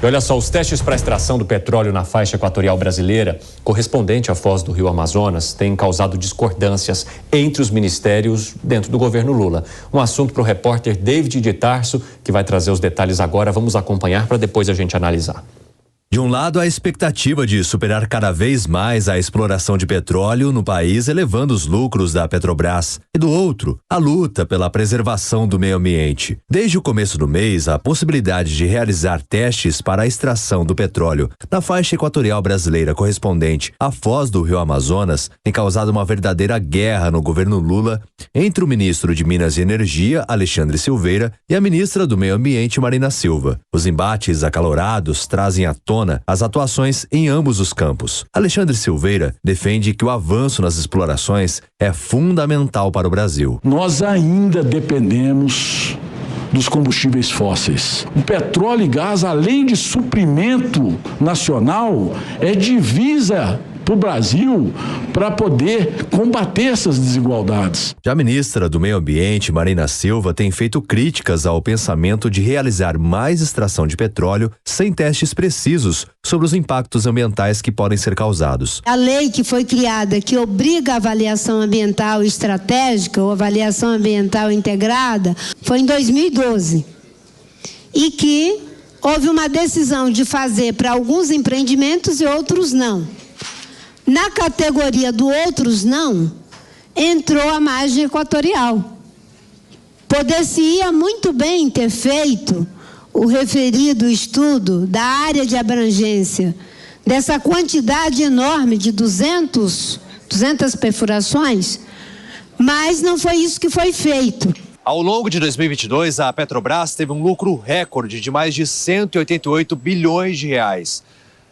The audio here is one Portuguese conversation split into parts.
E olha só, os testes para a extração do petróleo na faixa equatorial brasileira, correspondente à foz do Rio Amazonas, têm causado discordâncias entre os ministérios dentro do governo Lula. Um assunto para o repórter David de Tarso, que vai trazer os detalhes agora. Vamos acompanhar para depois a gente analisar. De um lado, a expectativa de superar cada vez mais a exploração de petróleo no país, elevando os lucros da Petrobras. E do outro, a luta pela preservação do meio ambiente. Desde o começo do mês, a possibilidade de realizar testes para a extração do petróleo na faixa equatorial brasileira correspondente à foz do Rio Amazonas tem causado uma verdadeira guerra no governo Lula entre o ministro de Minas e Energia, Alexandre Silveira, e a ministra do Meio Ambiente, Marina Silva. Os embates acalorados trazem à tona as atuações em ambos os campos. Alexandre Silveira defende que o avanço nas explorações é fundamental para o Brasil. Nós ainda dependemos dos combustíveis fósseis. O petróleo e gás, além de suprimento nacional, é divisa para o Brasil para poder combater essas desigualdades. Já a ministra do Meio Ambiente, Marina Silva, tem feito críticas ao pensamento de realizar mais extração de petróleo sem testes precisos sobre os impactos ambientais que podem ser causados. A lei que foi criada, que obriga a avaliação ambiental estratégica ou avaliação ambiental integrada, foi em 2012. E que houve uma decisão de fazer para alguns empreendimentos e outros não. Na categoria do outros não, entrou a margem equatorial. Poder-se-ia muito bem ter feito o referido estudo da área de abrangência, dessa quantidade enorme de 200 perfurações, mas não foi isso que foi feito. Ao longo de 2022, a Petrobras teve um lucro recorde de mais de 188 bilhões de reais.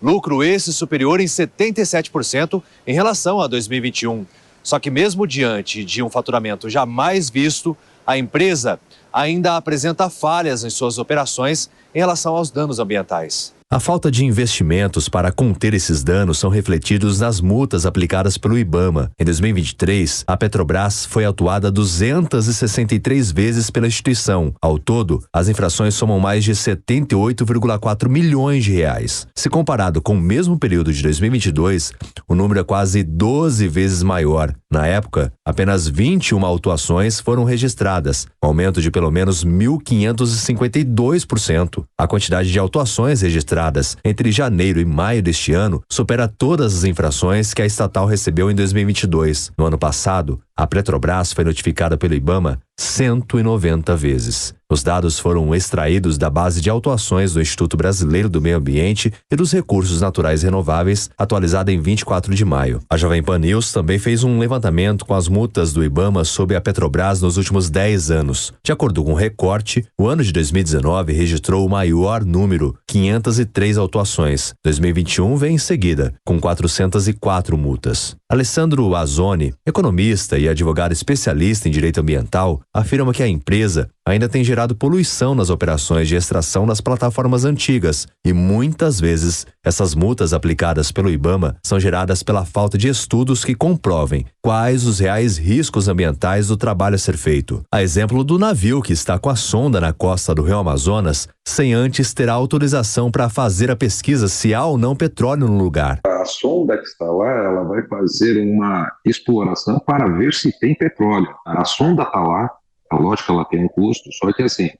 Lucro esse superior em 77% em relação a 2021. Só que mesmo diante de um faturamento jamais visto, a empresa ainda apresenta falhas em suas operações em relação aos danos ambientais. A falta de investimentos para conter esses danos são refletidos nas multas aplicadas pelo IBAMA. Em 2023, a Petrobras foi autuada 263 vezes pela instituição. Ao todo, as infrações somam mais de 78,4 milhões de reais. Se comparado com o mesmo período de 2022, o número é quase 12 vezes maior. Na época, apenas 21 autuações foram registradas, um aumento de pelo menos 1.552%. A quantidade de autuações registradas entre janeiro e maio deste ano supera todas as infrações que a estatal recebeu em 2022. No ano passado, a Petrobras foi notificada pelo IBAMA 190 vezes. Os dados foram extraídos da base de autuações do Instituto Brasileiro do Meio Ambiente e dos Recursos Naturais Renováveis, atualizada em 24 de maio. A Jovem Pan News também fez um levantamento com as multas do IBAMA sobre a Petrobras nos últimos 10 anos. De acordo com o recorte, o ano de 2019 registrou o maior número, 503 autuações. 2021 vem em seguida, com 404 multas. Alessandro Azzoni, economista e advogado especialista em direito ambiental, afirma que a empresa ainda tem gerado poluição nas operações de extração nas plataformas antigas e muitas vezes essas multas aplicadas pelo IBAMA são geradas pela falta de estudos que comprovem quais os reais riscos ambientais do trabalho a ser feito. A exemplo do navio que está com a sonda na costa do Rio Amazonas sem antes ter a autorização para fazer a pesquisa se há ou não petróleo no lugar. A sonda que está lá, ela vai fazer uma exploração para ver se tem petróleo. A sonda está lá, lógico que ela tem um custo, só que assim,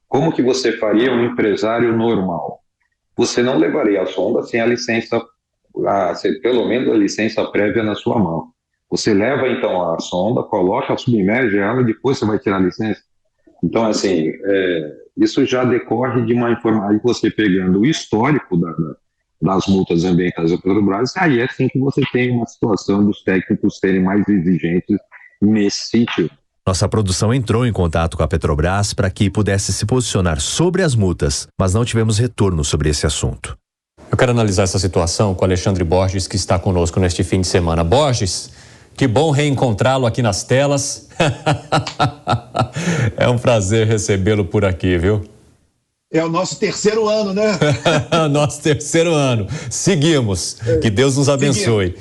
como que você faria um empresário normal? Você não levaria a sonda sem a licença, pelo menos a licença prévia na sua mão. Você leva então a sonda, coloca, submerge ela e depois você vai tirar a licença. Então assim, isso já decorre de uma informação, você pegando o histórico das multas ambientais da Petrobras, aí é assim que você tem uma situação dos técnicos serem mais exigentes nesse sentido. Nossa produção entrou em contato com a Petrobras para que pudesse se posicionar sobre as multas, mas não tivemos retorno sobre esse assunto. Eu quero analisar essa situação com Alexandre Borges, que está conosco neste fim de semana. Borges, que bom reencontrá-lo aqui nas telas. É um prazer recebê-lo por aqui, viu? É o nosso terceiro ano, né? Nosso terceiro ano. Seguimos. Que Deus nos abençoe.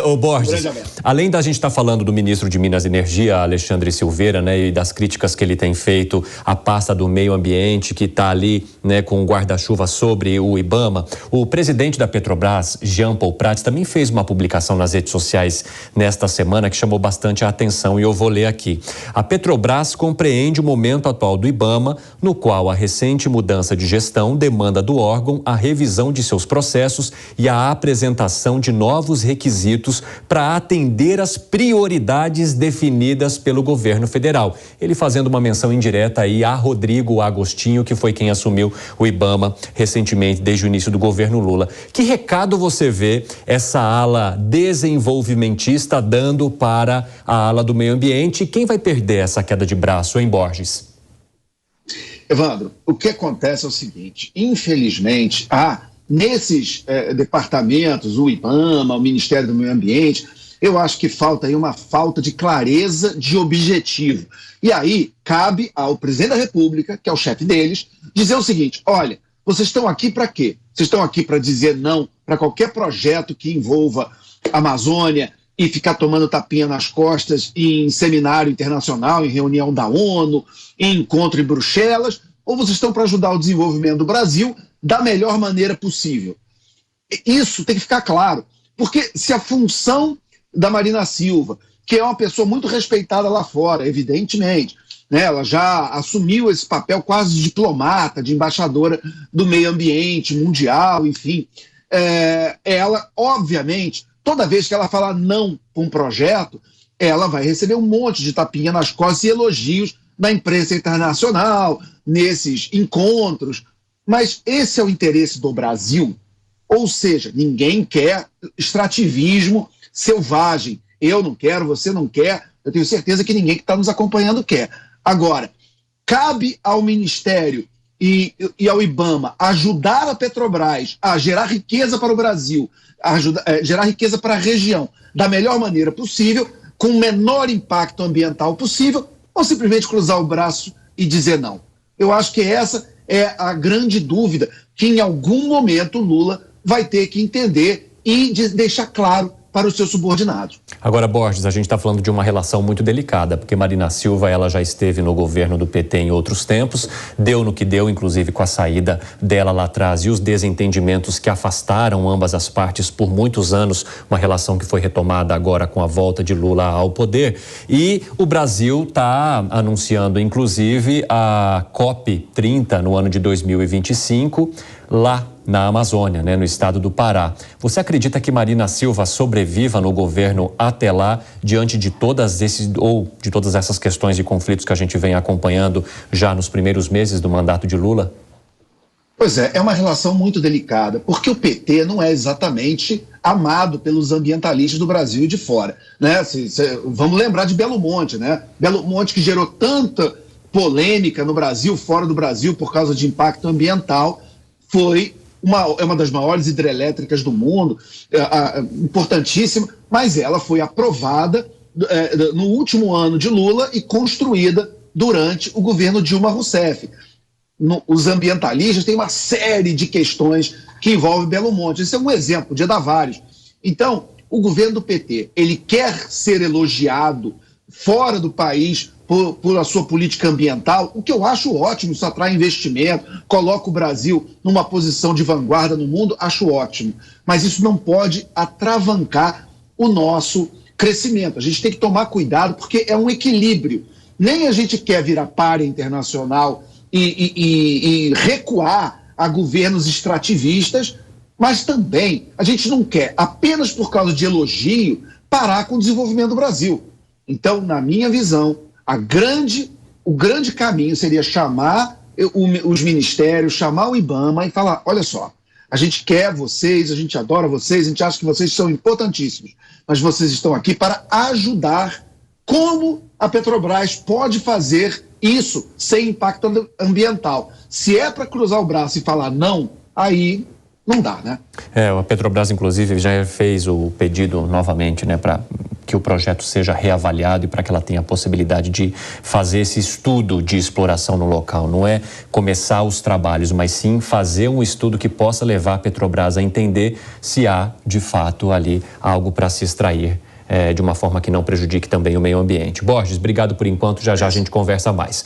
Ô Borges, além da gente estar falando do ministro de Minas e Energia, Alexandre Silveira, né, e das críticas que ele tem feito à pasta do meio ambiente, que está ali, né, com o guarda-chuva sobre o IBAMA, o presidente da Petrobras, Jean Paul Prats, também fez uma publicação nas redes sociais nesta semana que chamou bastante a atenção e eu vou ler aqui. A Petrobras compreende o momento atual do IBAMA, no qual a recente mudança de gestão demanda do órgão a revisão de seus processos e a apresentação de novos requisitos para atender às prioridades definidas pelo governo federal. Ele fazendo uma menção indireta aí a Rodrigo Agostinho, que foi quem assumiu o IBAMA recentemente, desde o início do governo Lula. Que recado você vê essa ala desenvolvimentista dando para a ala do meio ambiente? E quem vai perder essa queda de braço, hein, Borges? Evandro, o que acontece é o seguinte, infelizmente, nesses departamentos, o IBAMA, o Ministério do Meio Ambiente, eu acho que falta aí uma falta de clareza de objetivo. E aí, cabe ao presidente da República, que é o chefe deles, dizer o seguinte, olha, vocês estão aqui para quê? Vocês estão aqui para dizer não para qualquer projeto que envolva a Amazônia, e ficar tomando tapinha nas costas em seminário internacional, em reunião da ONU, em encontro em Bruxelas, ou vocês estão para ajudar o desenvolvimento do Brasil da melhor maneira possível? Isso tem que ficar claro, porque se a função da Marina Silva, que é uma pessoa muito respeitada lá fora, evidentemente, né, ela já assumiu esse papel quase de diplomata, de embaixadora do meio ambiente mundial, enfim, ela, obviamente, toda vez que ela falar não para um projeto, ela vai receber um monte de tapinha nas costas e elogios na imprensa internacional, nesses encontros. Mas esse é o interesse do Brasil. Ou seja, ninguém quer extrativismo selvagem. Eu não quero, você não quer. Eu tenho certeza que ninguém que está nos acompanhando quer. Agora, cabe ao Ministério e ao IBAMA ajudar a Petrobras a gerar riqueza para o Brasil, gerar riqueza para a região da melhor maneira possível, com o menor impacto ambiental possível, ou simplesmente cruzar o braço e dizer não. Eu acho que essa é a grande dúvida que em algum momento o Lula vai ter que entender e deixar claro para os seus subordinados. Agora, Borges, a gente está falando de uma relação muito delicada, porque Marina Silva, ela já esteve no governo do PT em outros tempos, deu no que deu, inclusive com a saída dela lá atrás e os desentendimentos que afastaram ambas as partes por muitos anos, uma relação que foi retomada agora com a volta de Lula ao poder. E o Brasil está anunciando, inclusive, a COP30 no ano de 2025, lá na Amazônia, né, no estado do Pará. Você acredita que Marina Silva sobreviva no governo até lá, diante de todas essas questões de conflitos que a gente vem acompanhando já nos primeiros meses do mandato de Lula? Pois é uma relação muito delicada, porque o PT não é exatamente amado pelos ambientalistas do Brasil e de fora, né? Vamos lembrar de Belo Monte, né? Belo Monte, que gerou tanta polêmica no Brasil, fora do Brasil, por causa de impacto ambiental, é uma das maiores hidrelétricas do mundo, importantíssima, mas ela foi aprovada no último ano de Lula e construída durante o governo Dilma Rousseff. Os ambientalistas têm uma série de questões que envolvem Belo Monte. Esse é um exemplo, podia dar vários. Então, o governo do PT, ele quer ser elogiado fora do país por a sua política ambiental, o que eu acho ótimo, isso atrai investimento, coloca o Brasil numa posição de vanguarda no mundo, acho ótimo. Mas isso não pode atravancar o nosso crescimento. A gente tem que tomar cuidado, porque é um equilíbrio. Nem a gente quer virar pária internacional e recuar a governos extrativistas, mas também a gente não quer, apenas por causa de elogio, parar com o desenvolvimento do Brasil. Então, na minha visão, o grande caminho seria chamar os ministérios, chamar o IBAMA e falar, olha só, a gente quer vocês, a gente adora vocês, a gente acha que vocês são importantíssimos, mas vocês estão aqui para ajudar como a Petrobras pode fazer isso sem impacto ambiental. Se é para cruzar o braço e falar não, aí Não dá, né? A Petrobras, inclusive, já fez o pedido novamente, né, para que o projeto seja reavaliado e para que ela tenha a possibilidade de fazer esse estudo de exploração no local. Não é começar os trabalhos, mas sim fazer um estudo que possa levar a Petrobras a entender se há, de fato, ali algo para se extrair de uma forma que não prejudique também o meio ambiente. Borges, obrigado por enquanto. Já já a gente conversa mais.